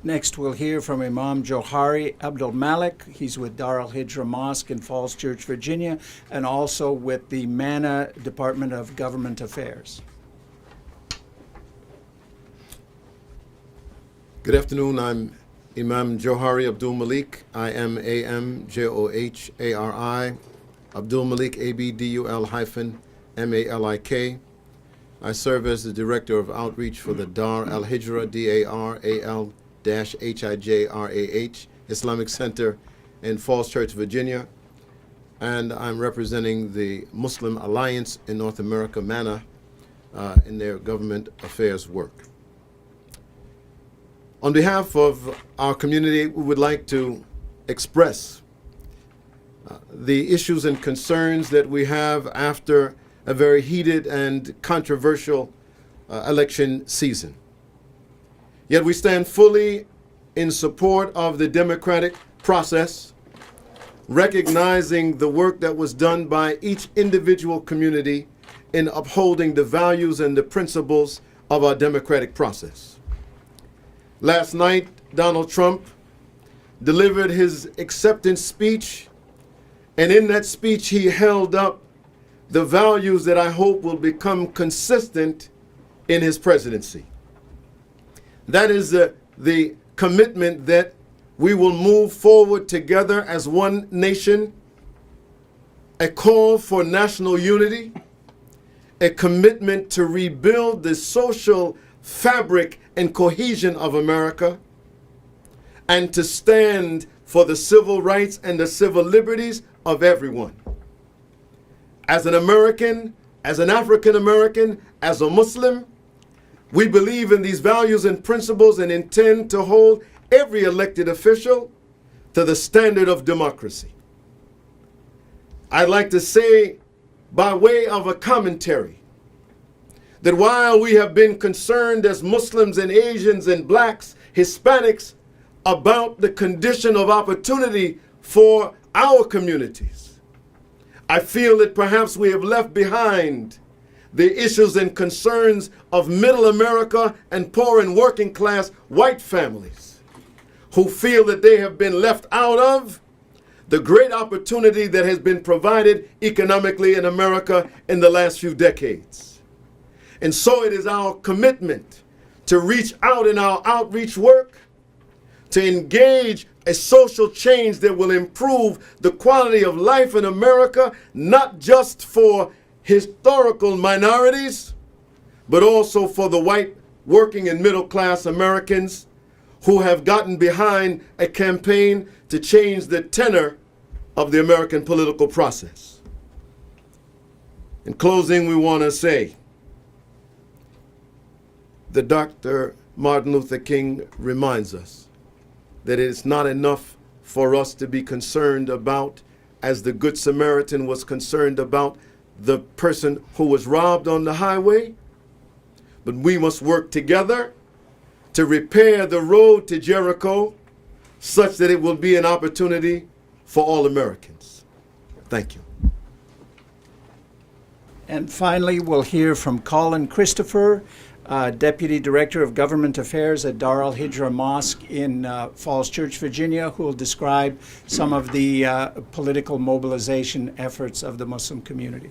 Next, we'll hear from Imam Johari Abdul Malik. He's with Dar Al-Hijrah Mosque in Falls Church, Virginia, and also with the MANA Department of Government Affairs. Good afternoon. I'm Imam Johari Abdul Malik. I am A-M-J-O-H-A-R-I. Abdul Malik, A-B-D-U-L-M-A-L-I-K. I serve as the Director of Outreach for the Dar Al-Hijrah, D-A-R-A-L-H-I-J-R-A-H, Islamic Center in Falls Church, Virginia. And I'm representing the Muslim Alliance in North America, MANA, in their government affairs work. On behalf of our community, we would like to express the issues and concerns that we have after a very heated and controversial election season. Yet we stand fully in support of the democratic process, recognizing the work that was done by each individual community in upholding the values and the principles of our democratic process. Last night, Donald Trump delivered his acceptance speech, and in that speech he held up the values that I hope will become consistent in his presidency. That is the commitment that we will move forward together as one nation, a call for national unity, a commitment to rebuild the social fabric and cohesion of America, and to stand for the civil rights and the civil liberties of everyone. As an American, as an African American, as a Muslim, we believe in these values and principles and intend to hold every elected official to the standard of democracy. I'd like to say, by way of a commentary, that while we have been concerned as Muslims and Asians and blacks, Hispanics, about the condition of opportunity for our communities, I feel that perhaps we have left behind the issues and concerns of middle America and poor and working class white families who feel that they have been left out of the great opportunity that has been provided economically in America in the last few decades. And so it is our commitment to reach out in our outreach work, to engage a social change that will improve the quality of life in America, not just for historical minorities, but also for the white working and middle class Americans who have gotten behind a campaign to change the tenor of the American political process. In closing, we want to say that Dr. Martin Luther King reminds us that it is not enough for us to be concerned about, as the Good Samaritan was concerned about the person who was robbed on the highway, but we must work together to repair the road to Jericho such that it will be an opportunity for all Americans. Thank you. And finally, we'll hear from Colin Christopher, Deputy Director of Government Affairs at Dar Al-Hijrah Mosque in Falls Church, Virginia, who will describe some of the political mobilization efforts of the Muslim community.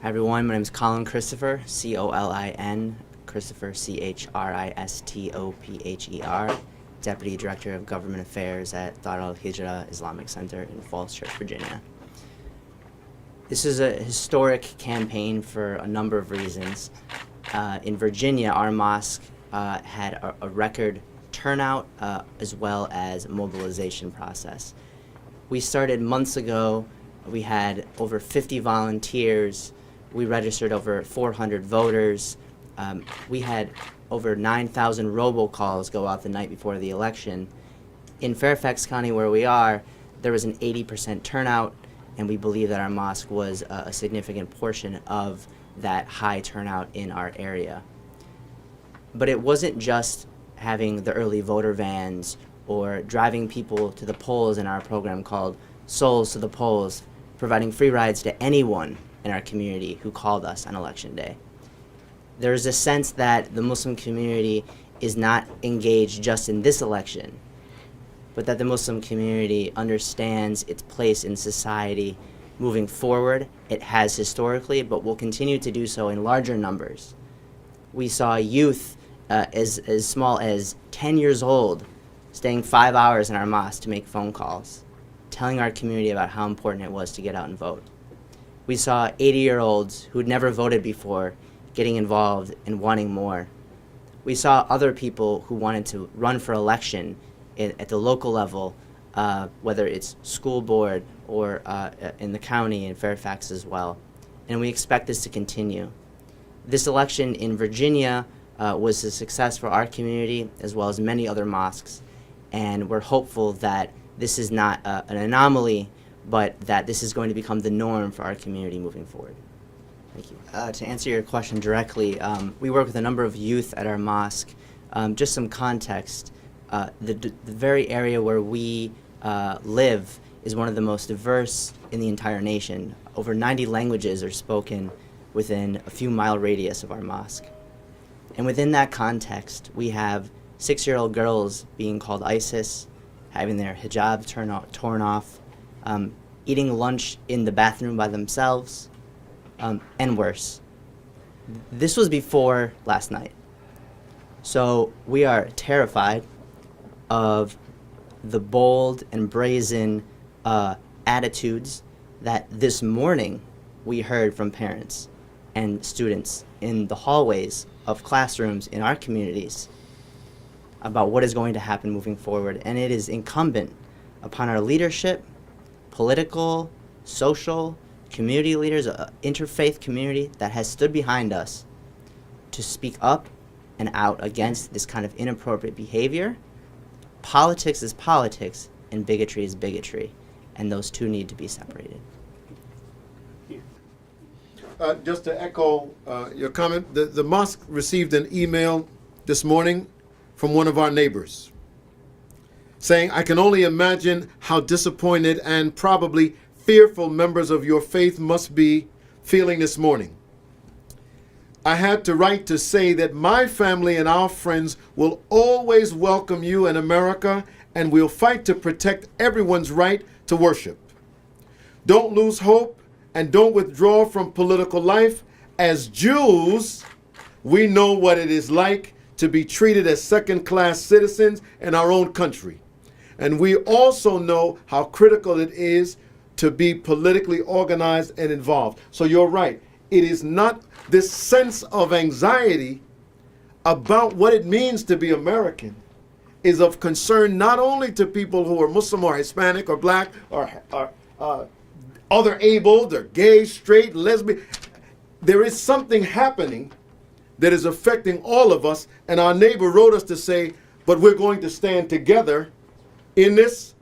Hi everyone, my name is Colin Christopher, C-O-L-I-N, Christopher, C-H-R-I-S-T-O-P-H-E-R, Deputy Director of Government Affairs at Dar Al-Hijrah Islamic Center in Falls Church, Virginia. This is a historic campaign for a number of reasons. In Virginia, our mosque had a record turnout as well as mobilization process. We started months ago. We had over 50 volunteers. We registered over 400 voters. We had over 9,000 robocalls go out the night before the election. In Fairfax County, where we are, there was an 80% turnout, and we believe that our mosque was a significant portion of that high turnout in our area. But it wasn't just having the early voter vans or driving people to the polls in our program called Souls to the Polls, providing free rides to anyone in our community who called us on election day. There's a sense that the Muslim community is not engaged just in this election, but that the Muslim community understands its place in society moving forward. It has historically, but will continue to do so in larger numbers. We saw youth as small as 10 years old staying 5 hours in our mosque to make phone calls, telling our community about how important it was to get out and vote. We saw 80-year-olds who'd never voted before getting involved and wanting more. We saw other people who wanted to run for election at the local level, whether it's school board or in the county in Fairfax as well. And we expect this to continue. This election in Virginia was a success for our community as well as many other mosques. And we're hopeful that this is not an anomaly, but that this is going to become the norm for our community moving forward. Thank you. To answer your question directly, we work with a number of youth at our mosque. Just some context, the very area where we live is one of the most diverse in the entire nation. Over 90 languages are spoken within a few mile radius of our mosque. And within that context, we have 6-year-old girls being called ISIS, having their hijab torn off, eating lunch in the bathroom by themselves, and worse. This was before last night. So we are terrified of the bold and brazen attitudes that this morning we heard from parents and students in the hallways of classrooms in our communities about what is going to happen moving forward. And it is incumbent upon our leadership, political, social, community leaders, interfaith community that has stood behind us to speak up and out against this kind of inappropriate behavior. Politics is politics and bigotry is bigotry, and those two need to be separated. Just to echo your comment, the mosque received an email this morning from one of our neighbors saying, "I can only imagine how disappointed and probably fearful members of your faith must be feeling this morning. I had to write to say that my family and our friends will always welcome you in America, and we'll fight to protect everyone's right to worship. Don't lose hope and don't withdraw from political life. As Jews, we know what it is like to be treated as second-class citizens in our own country. And we also know how critical it is to be politically organized and involved." So you're right. It is not this sense of anxiety about what it means to be American is of concern not only to people who are Muslim or Hispanic or black or other abled or gay, straight, lesbian. There is something happening that is affecting all of us, and our neighbor wrote us to say, but we're going to stand together in this.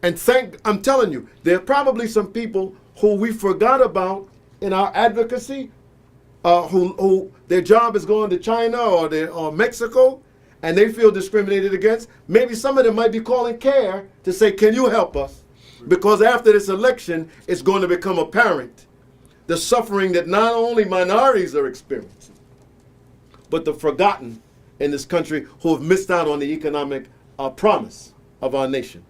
And I'm telling you, there are probably some people who we forgot about in our advocacy, who their job is going to China or Mexico, and they feel discriminated against. Maybe some of them might be calling CAIR to say, can you help us? Because after this election, it's going to become apparent the suffering that not only minorities are experiencing, but the forgotten in this country who have missed out on the economic promise of our nation.